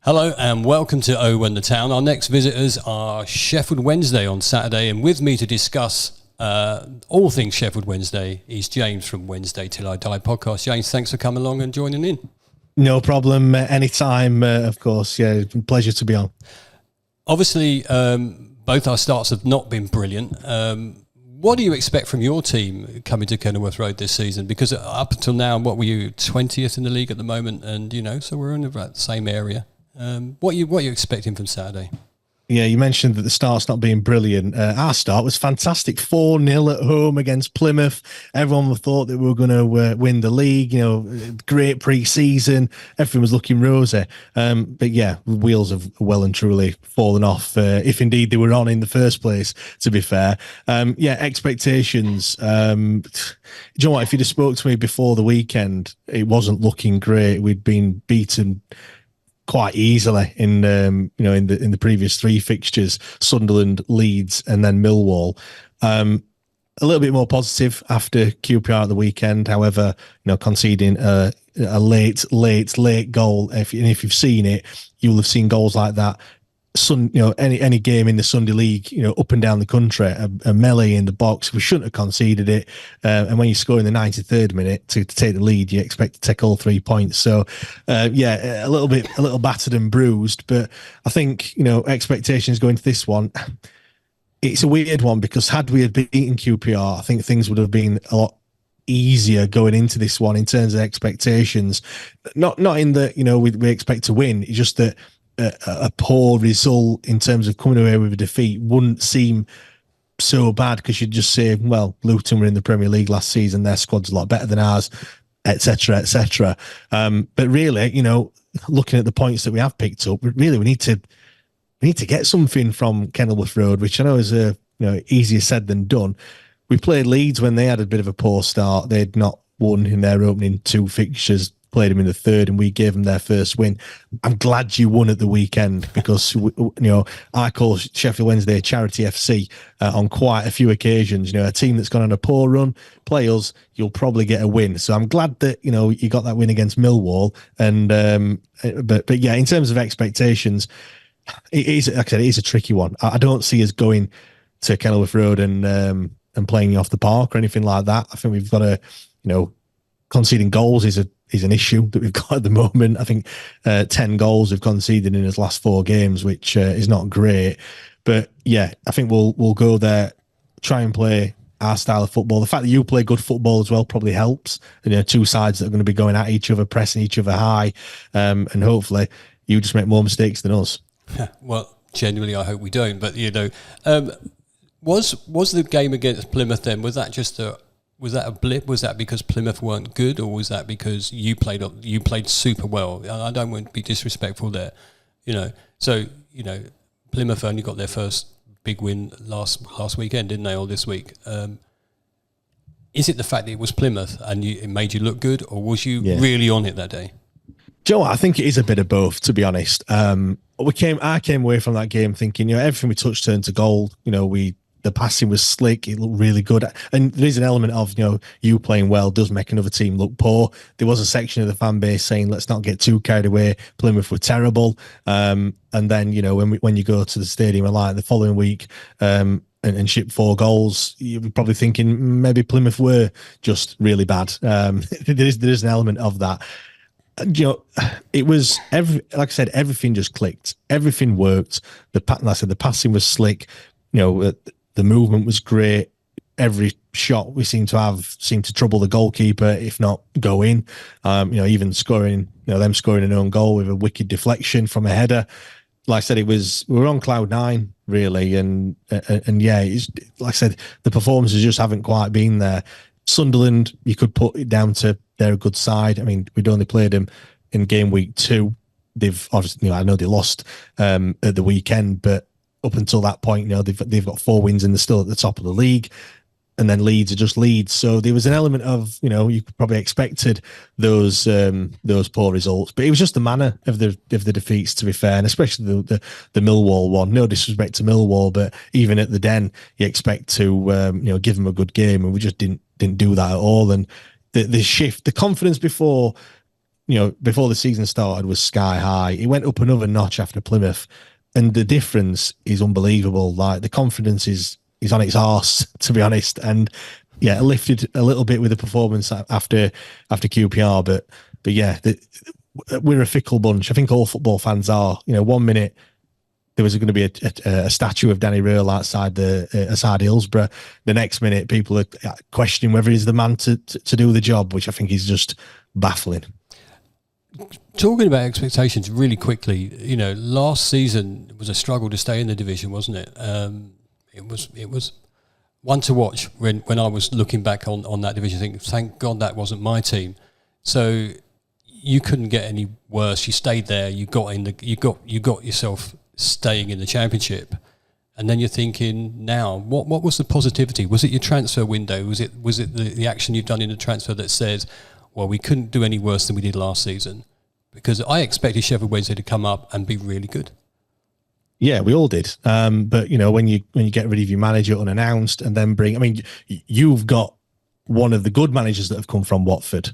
Hello and welcome to Oh When the Town. Our next visitors are Sheffield Wednesday on Saturday, and with me to discuss all things Sheffield Wednesday is James from Wednesday Till I Die podcast. James, thanks for coming along and joining in. No problem. Anytime, of course. Yeah, pleasure to be on. Obviously, both our starts have not been brilliant. What do you expect from your team coming to Kenilworth Road this season? Because up until now, what were you, 20th in the league at the moment? And, so we're in about the same area. What are you expecting from Saturday? Yeah, you mentioned that the start's not being brilliant. Our start was fantastic. 4-0 at home against Plymouth. Everyone thought that we were going to win the league. Great pre-season. Everything was looking rosy. But yeah, wheels have well and truly fallen off, if indeed they were on in the first place, to be fair. Expectations. Do you know what? If you'd have spoke to me before the weekend, it wasn't looking great. We'd been beaten quite easily in the previous three fixtures: Sunderland, Leeds, and then Millwall. A little bit more positive after QPR at the weekend. However, conceding a late goal. If you've seen it, you'll have seen goals like that. Any game in the Sunday League, up and down the country, a melee in the box. We shouldn't have conceded it. And when you score in the 93rd minute to take the lead, you expect to take all 3 points. So, a little battered and bruised. But I think, expectations going to this one, it's a weird one because had we had beaten QPR, I think things would have been a lot easier going into this one in terms of expectations. Not in that, we expect to win. It's just that a poor result in terms of coming away with a defeat wouldn't seem so bad because you'd just say, well, Luton were in the Premier League last season, their squad's a lot better than ours, etc., etc. But really, looking at the points that we have picked up, really we need to get something from Kenilworth Road, which I know is easier said than done. We played Leeds when they had a bit of a poor start. They'd not won in their opening two fixtures, played them in the third, and we gave them their first win. I'm glad you won at the weekend because, I call Sheffield Wednesday a charity FC on quite a few occasions. A team that's gone on a poor run, play us, you'll probably get a win. So I'm glad that, you got that win against Millwall. And, but yeah, in terms of expectations, it is, like I said, it is a tricky one. I don't see us going to Kenilworth Road and playing off the park or anything like that. I think we've got to, conceding goals is an issue that we've got at the moment. I think 10 goals we've conceded in his last 4 games, which is not great. But yeah, I think we'll go there, try and play our style of football. The fact that you play good football as well probably helps. Two sides that are going to be going at each other, pressing each other high, and hopefully you just make more mistakes than us. Well, genuinely, I hope we don't. But was the game against Plymouth then? Was that just was that a blip? Was that because Plymouth weren't good, or was that because you played super well? I don't want to be disrespectful there, So Plymouth only got their first big win last weekend, didn't they, or this week? Is it the fact that it was Plymouth and it made you look good, or was you really on it that day? Do you know what? I think it is a bit of both, to be honest. I came away from that game thinking, everything we touched turned to gold. The passing was slick. It looked really good. And there is an element of, you playing well does make another team look poor. There was a section of the fan base saying, let's not get too carried away. Plymouth were terrible. And then, when you go to the stadium like the following week and ship 4 goals, you're probably thinking maybe Plymouth were just really bad. There is an element of that. It was like I said, everything just clicked. Everything worked. Like I said, the passing was slick. The movement was great. Every shot we seemed to trouble the goalkeeper, if not go in. Even scoring, them scoring an own goal with a wicked deflection from a header. Like I said, we were on cloud 9 really, and yeah, it's, like I said, the performances just haven't quite been there. Sunderland, you could put it down to they're a good side. I mean, we'd only played them in game week 2. They've obviously, I know they lost at the weekend, but up until that point, they've got 4 wins and they're still at the top of the league. And then Leeds are just Leeds. So there was an element of, you probably expected those poor results, but it was just the manner of the defeats, to be fair, and especially the Millwall one. No disrespect to Millwall, but even at the Den, you expect to give them a good game, and we just didn't do that at all. And the shift, the confidence before before the season started was sky high. It went up another notch after Plymouth, and the difference is unbelievable. Like the confidence is on its arse, to be honest. And yeah, it lifted a little bit with the performance after QPR, but yeah, we're a fickle bunch. I think all football fans are. 1 minute there was going to be a statue of Danny Röhl outside Hillsborough. The next minute, people are questioning whether he's the man to do the job, which I think is just baffling. Talking about expectations really quickly, last season was a struggle to stay in the division, wasn't it? It was one to watch when I was looking back on that division, thinking, thank God that wasn't my team. So you couldn't get any worse. You stayed there. You got yourself staying in the Championship, and then you're thinking, now what was the positivity? Was it your transfer window? Was it the action you've done in the transfer that says, well, we couldn't do any worse than we did last season? Because I expected Sheffield Wednesday to come up and be really good. Yeah, we all did. But when you get rid of your manager unannounced and then you've got one of the good managers that have come from Watford.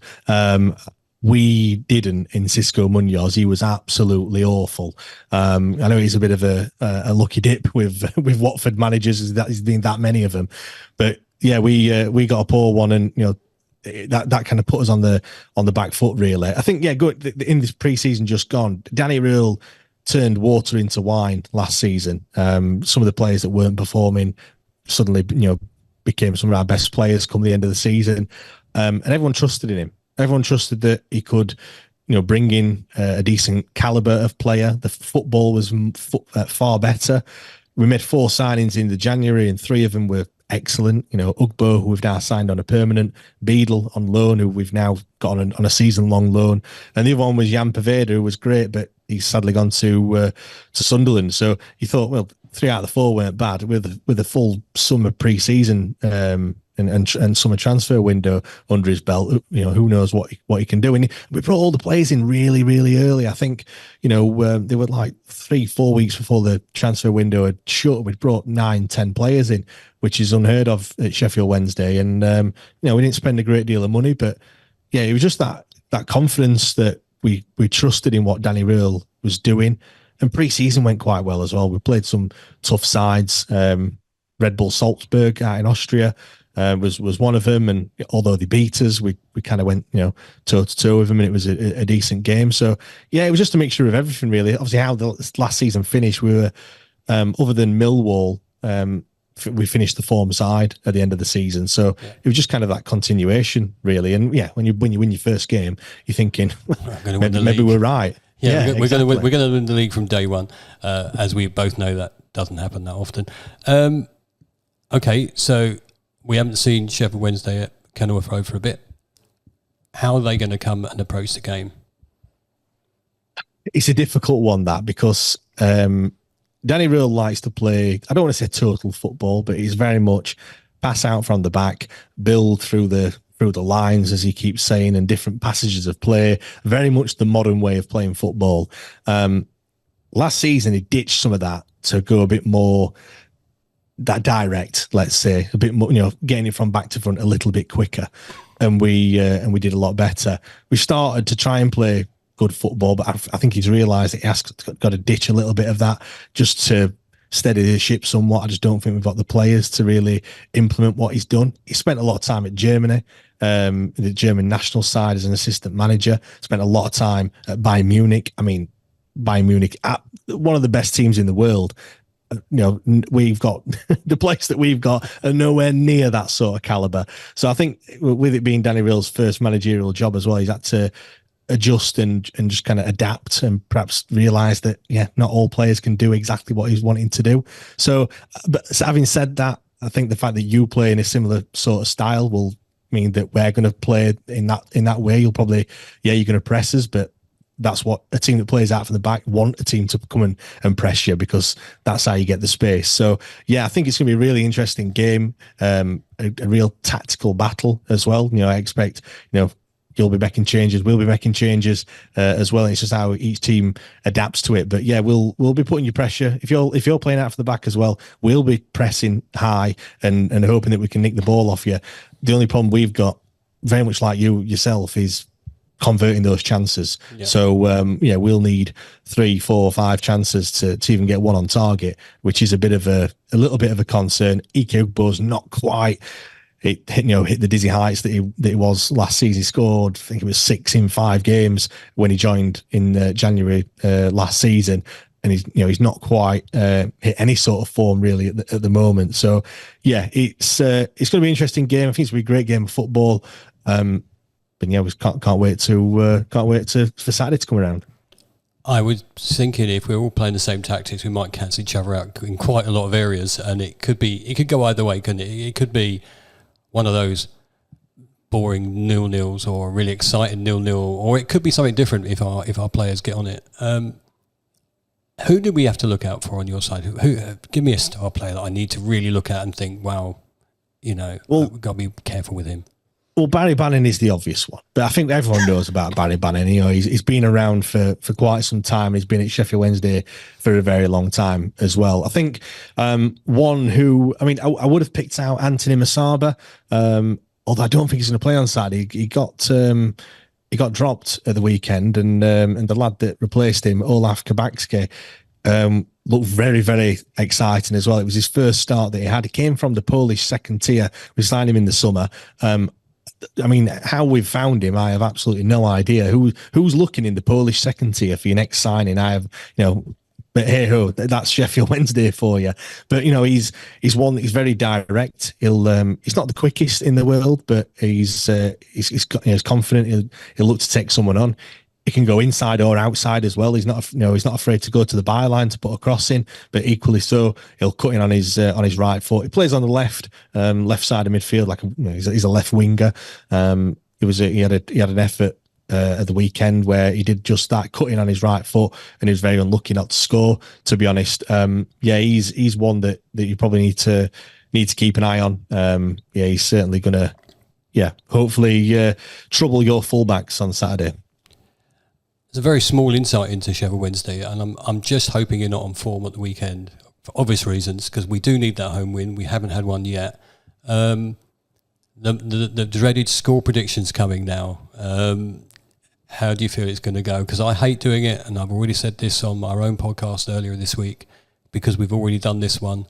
We didn't in Cisco Munoz. He was absolutely awful. I know he's a bit of a lucky dip with Watford managers. There's been that many of them, but yeah, we got a poor one, and that kind of put us on the back foot, really. I think good in this pre-season just gone. Danny Röhl turned water into wine last season. Some of the players that weren't performing suddenly became some of our best players come the end of the season, and everyone trusted in him. Everyone trusted that he could, bring in a decent caliber of player. The football was far better. We made 4 signings in the January, and 3 of them were excellent. Ugbo, who we've now signed on a permanent, Beadle on loan, who we've now got on a season-long loan, and the other one was Jan Poveda, who was great, but he's sadly gone to Sunderland. So you thought, well, 3 out of the 4 weren't bad with a full summer pre-season and summer transfer window under his belt. Who knows what he can do. And we brought all the players in really, really early. I think, they were like 3-4 weeks before the transfer window had shut. We brought 9-10 players in, which is unheard of at Sheffield Wednesday. And, we didn't spend a great deal of money, but yeah, it was just that confidence that we trusted in what Danny Röhl was doing. And pre-season went quite well as well. We played some tough sides. Red Bull Salzburg out in Austria was one of them, and although they beat us, we kind of went toe to toe with them, and it was a decent game. So yeah, it was just a mixture of everything, really. Obviously, how the last season finished, we were other than Millwall, we finished the form side at the end of the season. So it was just kind of that continuation, really. And yeah, when you win your first game, you're thinking maybe we're right. Yeah, we're going to win the league from day one, as we both know that doesn't happen that often. Okay, so we haven't seen Sheffield Wednesday at Kenilworth Road for a bit. How are they going to come and approach the game? It's a difficult one, that, because Danny Röhl likes to play, I don't want to say total football, but he's very much pass out from the back, build through the lines, as he keeps saying, and different passages of play. Very much the modern way of playing football. Last season, he ditched some of that to go a bit more that direct, let's say, a bit more, getting it from back to front a little bit quicker, and we did a lot better. We started to try and play good football, but I think he's realised that he has got to ditch a little bit of that just to steady the ship somewhat. I just don't think we've got the players to really implement what he's done. He spent a lot of time at Germany, the German national side as an assistant manager. Spent a lot of time at Bayern Munich. I mean, Bayern Munich, one of the best teams in the world. We've got the players that we've got are nowhere near that sort of caliber. So I think with it being Danny Röhl's first managerial job as well, he's had to adjust and just kind of adapt, and perhaps realize that not all players can do exactly what he's wanting to do. So, but having said that, I think the fact that you play in a similar sort of style will mean that we're going to play in that way. You're going to press us, but that's what a team that plays out from the back want a team to come and press you, because that's how you get the space. So yeah, I think it's going to be a really interesting game, a real tactical battle as well. I expect, you'll be making changes, we'll be making changes as well. It's just how each team adapts to it. But yeah, we'll be putting you pressure. If you're playing out from the back as well, we'll be pressing high and hoping that we can nick the ball off you. The only problem we've got, very much like you yourself, is converting those chances. Yeah. So we'll need 3, 4, 5 chances to even get one on target, which is a little bit of a concern. Ike Ugbo's not quite hit the dizzy heights that he was last season. He scored, I think it was 6 in 5 games when he joined in January last season. And he's not quite hit any sort of form really at the moment. So yeah, it's going to be an interesting game. I think it's going to be a great game of football. But yeah, we can't wait for Saturday to come around. I was thinking if we're all playing the same tactics, we might cancel each other out in quite a lot of areas, and it could go either way, couldn't it? It could be one of those boring 0-0s or really exciting 0-0, or it could be something different if our players get on it. Who do we have to look out for on your side? Who give me a star player that I need to really look at and think, wow, we've got to be careful with him. Well, Barry Bannon is the obvious one, but I think everyone knows about Barry Bannon. He's been around for quite some time. He's been at Sheffield Wednesday for a very long time as well. I think one who, I would have picked out Anthony Masaba, although I don't think he's going to play on Saturday. He got dropped at the weekend, and the lad that replaced him, Olaf Kabakske, looked very, very exciting as well. It was his first start that he had. He came from the Polish second tier. We signed him in the summer. How we've found him, I have absolutely no idea. Who's looking in the Polish second tier for your next signing? I have, but hey ho, that's Sheffield Wednesday for you. But he's one that he's very direct. He's not the quickest in the world, but he's confident. He'll look to take someone on. He can go inside or outside as well. He's not afraid to go to the byline to put a cross in, but equally so, he'll cut in on his right foot. He plays on the left side of midfield, he's a left winger. He had an effort at the weekend where he did just that, cutting on his right foot, and he was very unlucky not to score. To be honest, he's one that you probably need to keep an eye on. He's certainly gonna, hopefully trouble your fullbacks on Saturday. It's a very small insight into Sheffield Wednesday, and I'm just hoping you're not on form at the weekend for obvious reasons, because we do need that home win. We haven't had one yet. The dreaded score predictions coming now. How do you feel it's going to go? Because I hate doing it, and I've already said this on our own podcast earlier this week, because we've already done this one.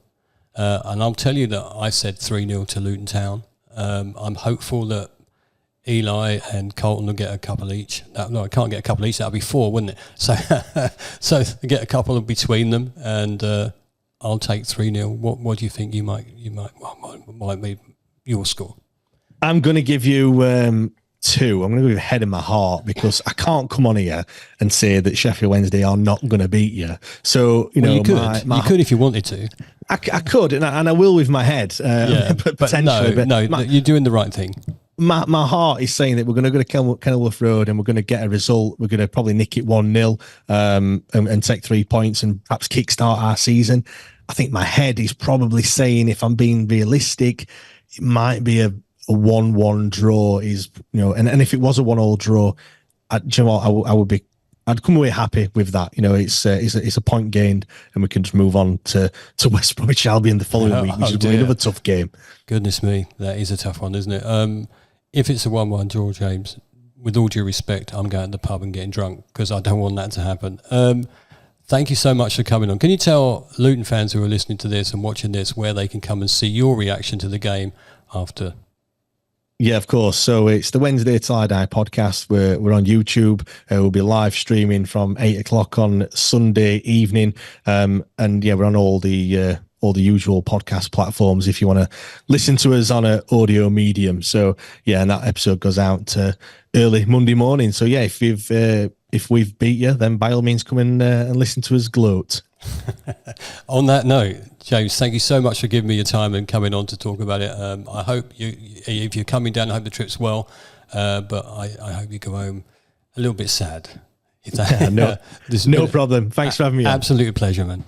And I'll tell you that I said 3-0 to Luton Town. I'm hopeful that Eli and Colton will get a couple each. No, I can't get a couple each. That'll be 4, wouldn't it? So get a couple between them, and I'll take 3-0. What do you think might be your score? I'm going to give you 2. I'm going to go ahead of my heart, because I can't come on here and say that Sheffield Wednesday are not going to beat you. So you could if you wanted to. I could, and I will with my head, potentially. No, you're doing the right thing. My heart is saying that we're going to go to Kenilworth Road and we're going to get a result. We're going to probably nick it 1-0 and take 3 points and perhaps kickstart our season. I think my head is probably saying, if I'm being realistic, it might be a 1-1 draw. And if it was a 1-1 draw, I'd come away happy with that. It's a point gained, and we can just move on to West Bromwich Albion the following week, which is going to be another tough game. Goodness me, that is a tough one, isn't it? If it's a 1-1 draw, James, with all due respect, I'm going to the pub and getting drunk, because I don't want that to happen. Thank you so much for coming on. Can you tell Luton fans who are listening to this and watching this where they can come and see your reaction to the game after? Yeah, of course. So it's the Wednesday Till I Die podcast. We're on YouTube. We'll be live streaming from 8:00 on Sunday evening. And we're on all the usual podcast platforms if you want to listen to us on an audio medium. So and that episode goes out early Monday morning. So if we've beat you, then by all means come in and listen to us gloat. On that note, James, thank you so much for giving me your time and coming on to talk about it. I hope if you're coming down, I hope the trip's well, but I hope you go home a little bit sad. No problem. Thanks for having me on. Absolute pleasure, man.